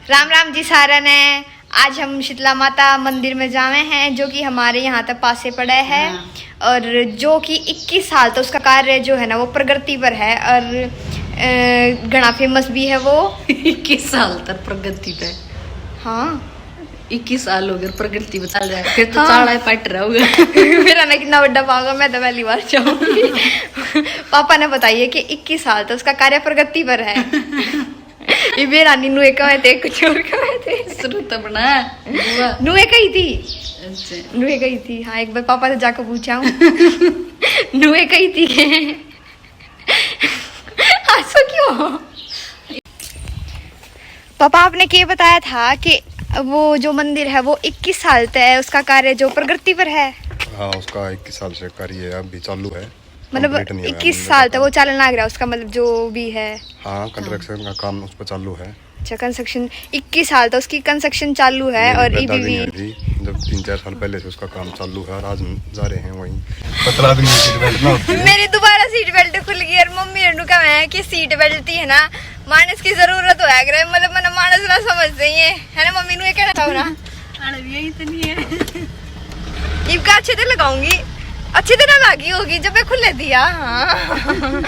राम राम जी सारा ने। आज हम शीतला माता मंदिर में जावे हैं जो कि हमारे यहाँ तक पासे पड़ा है। और जो कि 21 साल तो उसका कार्य जो है ना वो प्रगति पर है और घना फेमस भी है वो। 21 साल तक प्रगति पे। हाँ 21 साल हो गए प्रगति पे चल रहा है, फिर तो हाँ। चाड़ा पट रहा होगा। मेरा ना कितना बड़ा पागा, मैं तो पहली बार जाऊंगी। पापा ने बताइए कि 21 साल तो उसका कार्य प्रगति पर है। ये मेरा नुए कहे थे, कुछ और कहे थे। शुरू तो बना बुआ नुए कही थी, अच्छा नुए गई थी। हाँ एक बार पापा से जाकर पूछा हूँ। नुए गई थी के हंसो क्यों? पापा आपने क्या बताया था कि वो जो मंदिर है वो 21 साल तक है, उसका कार्य जो प्रगति पर है। हाँ उसका 21 साल से कार्य अभी चालू है, मतलब complete नहीं हुआ है 21 मंदिर साल का तक वो चलन लग रहा है उसका, मतलब जो भी है। हाँ कंस्ट्रक्शन का काम उस पर चालू है। अच्छा कंस्ट्रक्शन 21 साल तक उसकी कंस्ट्रक्शन चालू है। मेरे और दादाजी ईबीवी हैं जी, जब 3-4 साल पहले से उसका काम चालू है और आज हम जा रहे हैं वहीं। बतला दूंगी सीट बेल्ट ना होती है। मेरी दोबारा सीट बेल्ट खुल गई और मम्मी ने कहा है कि सीट बेल्ट ही है ना मानस की जरूरत हो है, मतलब मैंने मानस ना समझते ही है ना। मम्मी ने ये कहना था ना यही तो नहीं है। इबका अच्छे से लगाऊंगी, अच्छी तरह लगी होगी जब मैं खुले दिया। हाँ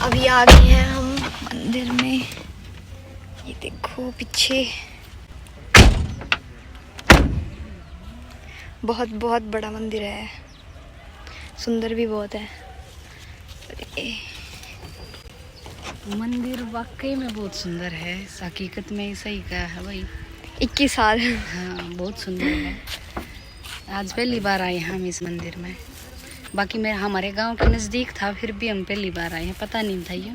अभी आ गए हैं हम मंदिर में। ये देखो पीछे बहुत बहुत बड़ा मंदिर है, सुंदर भी बहुत है। मंदिर वाकई में बहुत सुंदर है, हकीकत में सही कहा है भाई। 21 साल हाँ बहुत सुंदर है। आज पहली बार आए हैं हम इस मंदिर में। बाकी मैं हमारे गांव के नज़दीक था, फिर भी हम पहली बार आए हैं, पता नहीं था ये।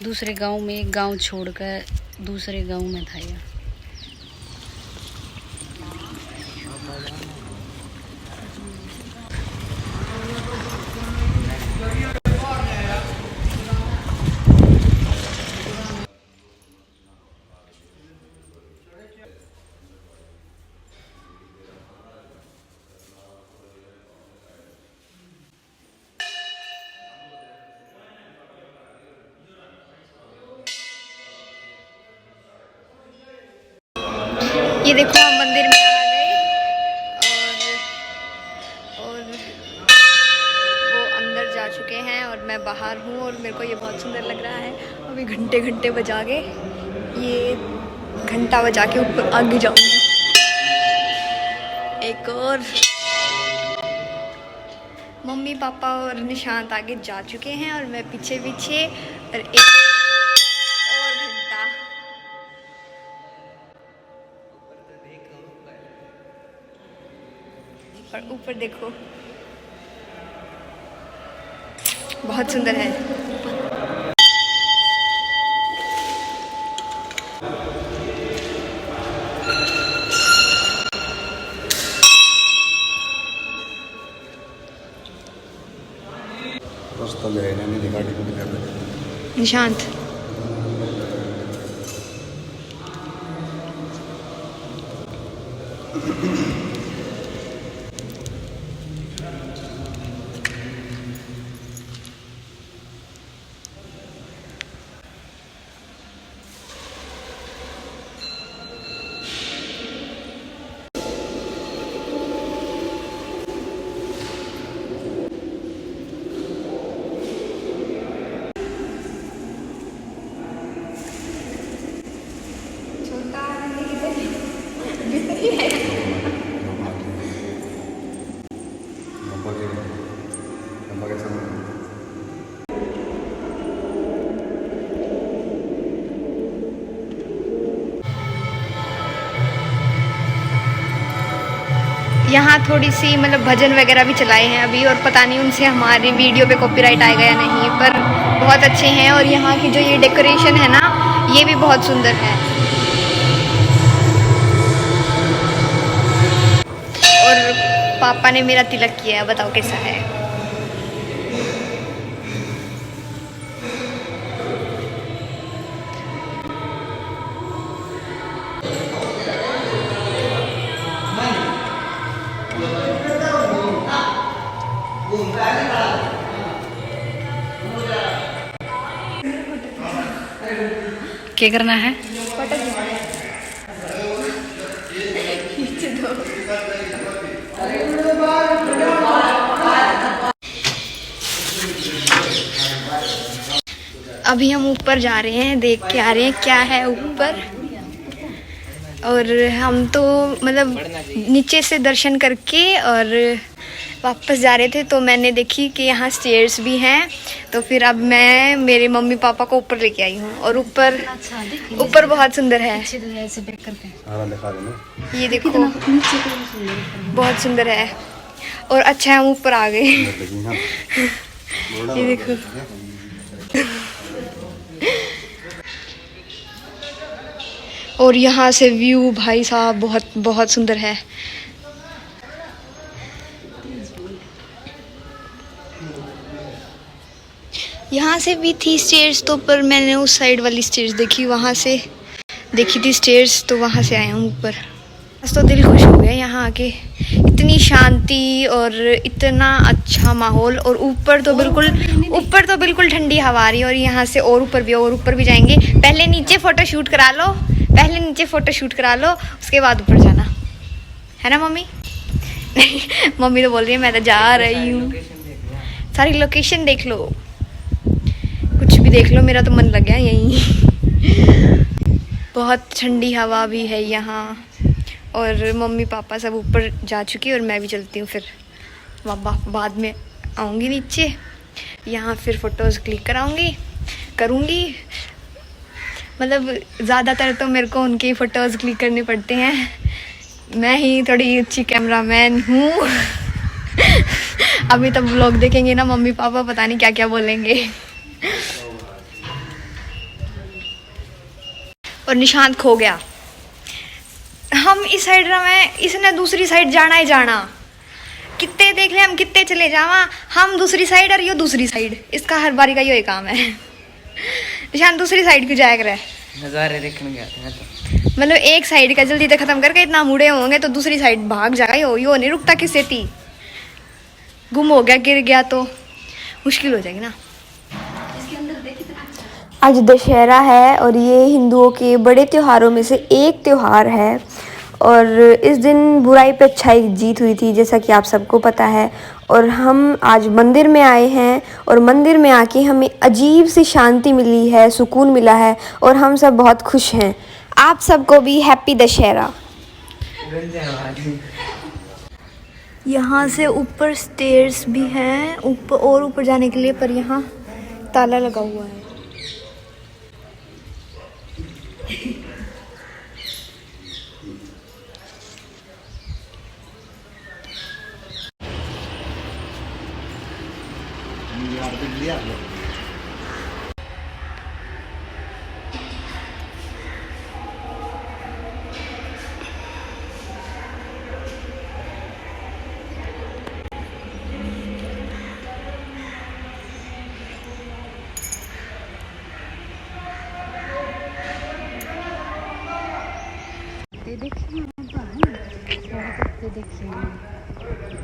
दूसरे गांव में, गांव छोड़कर दूसरे गांव में था ये। ये देखो हम मंदिर में आ गए और वो अंदर जा चुके हैं और मैं बाहर हूँ और मेरे को ये बहुत सुंदर लग रहा है। अभी घंटे घंटे बजा के, ये घंटा बजा के ऊपर आगे जाऊंगी। एक और मम्मी पापा और निशांत आगे जा चुके हैं और मैं पीछे पीछे। और एक और घंटा, और ऊपर देखो बहुत सुंदर है। रास्ता जो है ना मेरी गाड़ी को दिखा दे। निशांत यहाँ थोड़ी सी मतलब भजन वगैरह भी चलाए हैं अभी, और पता नहीं उनसे हमारी वीडियो पे कॉपीराइट आएगा या नहीं, पर बहुत अच्छे हैं। और यहाँ की जो ये डेकोरेशन है ना ये भी बहुत सुंदर है। और पापा ने मेरा तिलक किया है, बताओ कैसा है। क्या करना है? अभी हम ऊपर जा रहे हैं, देख के आ रहे हैं क्या है ऊपर। और हम तो मतलब नीचे से दर्शन करके और वापस जा रहे थे, तो मैंने देखी कि यहाँ स्टेयर्स भी हैं, तो फिर अब मैं मेरे मम्मी पापा को ऊपर लेके आई हूँ। और ऊपर बहुत सुंदर है, ऐसे बैक करके ये देखो बहुत सुंदर है। और अच्छा है हम ऊपर आ गए। ये देखो और यहाँ से व्यू भाई साहब बहुत बहुत सुंदर है। यहाँ से भी थी स्टेयर्स, तो पर मैंने उस साइड वाली स्टेयर्स देखी, वहाँ से देखी थी स्टेयर्स, तो वहाँ से आया हूँ ऊपर। बस तो दिल खुश हो गया यहाँ आके, इतनी शांति और इतना अच्छा माहौल। और ऊपर तो बिल्कुल ठंडी हवा आ रही है। और यहाँ से और ऊपर भी जाएंगे। पहले नीचे फ़ोटो शूट करा लो, उसके बाद ऊपर जाना है ना मम्मी? मम्मी तो बोल रही है मैं तो जा रही हूँ। सारी लोकेशन देख लो, कुछ भी देख लो, मेरा तो मन लग गया यहीं। बहुत ठंडी हवा भी है यहाँ। और मम्मी पापा सब ऊपर जा चुकी और मैं भी चलती हूँ, फिर बाद में आऊँगी नीचे। यहाँ फिर फ़ोटोज़ क्लिक करूँगी। मतलब ज़्यादातर तो मेरे को उनके फ़ोटोज़ क्लिक करने पड़ते हैं, मैं ही थोड़ी अच्छी कैमरामैन हूँ। अभी तब व्लॉग देखेंगे ना मम्मी पापा, पता नहीं क्या क्या बोलेंगे। और निशांत खो गया। हम इस साइड रहे, इसने दूसरी साइड जाना ही जाना। कितने देख ले हम, कितने चले जावा, हम दूसरी साइड और ये दूसरी साइड। इसका हर बारी का यही काम है। निशांत दूसरी साइड क्यों जाया करे? नज़ारे देखने गया था तो। मतलब एक साइड का जल्दी से खत्म करके इतना मुड़े होंगे तो दूसरी साइड भाग जाएगा। यो नहीं रुकता किसी थी, गुम हो गया, गिर गया तो मुश्किल हो जाएगी ना। आज दशहरा है और ये हिंदुओं के बड़े त्योहारों में से एक त्योहार है। और इस दिन बुराई पे अच्छाई की जीत हुई थी, जैसा कि आप सबको पता है। और हम आज मंदिर में आए हैं और मंदिर में आके हमें अजीब सी शांति मिली है, सुकून मिला है और हम सब बहुत खुश हैं। आप सबको भी हैप्पी दशहरा। यहाँ से ऊपर स्टेयर्स भी हैं, ऊपर जाने के लिए, पर यहाँ ताला लगा हुआ है।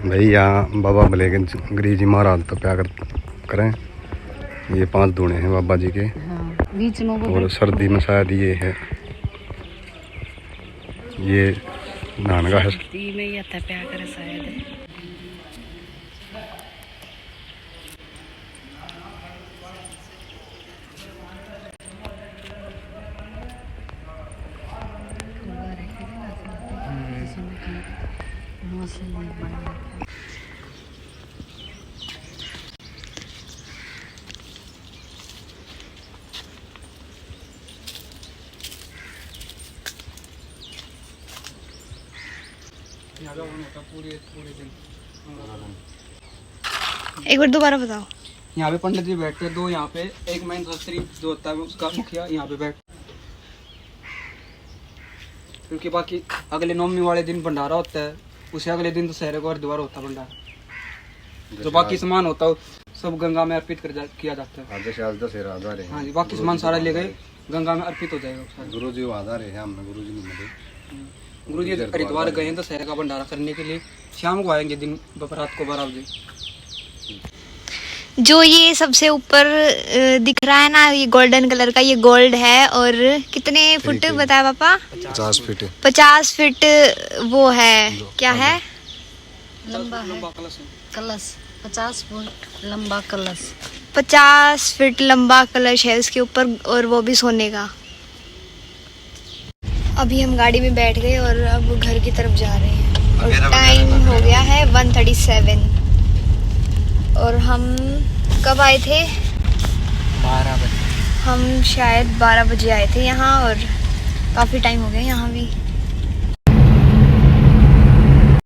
भाई यहाँ बाबा भलेगंज गिरी जी महाराज तो प्यार करें। ये 5 दूने हैं बाबा जी के। हाँ, बीच में और सर्दी में शायद ये है, ये नहाने का है। सर्दी में ये प्यार करे शायद है। एक बार दोबारा बताओ। यहाँ पे पंडित जी बैठते हैं 2, यहाँ पे एक मेन शास्त्री जो होता है उसका मुखिया यहाँ पे बैठ, क्योंकि बाकी अगले नवमी वाले दिन भंडारा होता है, उसे अगले दिन तो शहर को हरिद्वार होता है भंडारा। जो बाकी सामान होता है सब गंगा में अर्पित किया जाता है। आज से आज 10 आधार है। हाँ जी, बाकी सामान सारा ले गए गंगा में अर्पित हो जाएगा। गुरु जी आधार है, हमने गुरु जी नहीं मिले। गुरु जी हरिद्वार गए हैं दशहरे का भंडारा करने के लिए, शाम को आएंगे, दिन रात को 12 बजे। जो ये सबसे ऊपर दिख रहा है ना, ये गोल्डन कलर का, ये गोल्ड है। और कितने फुट बताया पापा? 50 फीट। 50 फीट वो है, क्या है? लंबा है कलश है। कलश, 50 फुट लंबा कलश। 50 फीट लंबा कलश है उसके ऊपर, और वो भी सोने का। अभी हम गाड़ी में बैठ गए और अब घर की तरफ जा रहे हैं। और टाइम हो गया है 1:37। और हम कब आए थे? 12 बजे। हम शायद 12 बजे आए थे यहाँ, और काफ़ी टाइम हो गया यहाँ भी।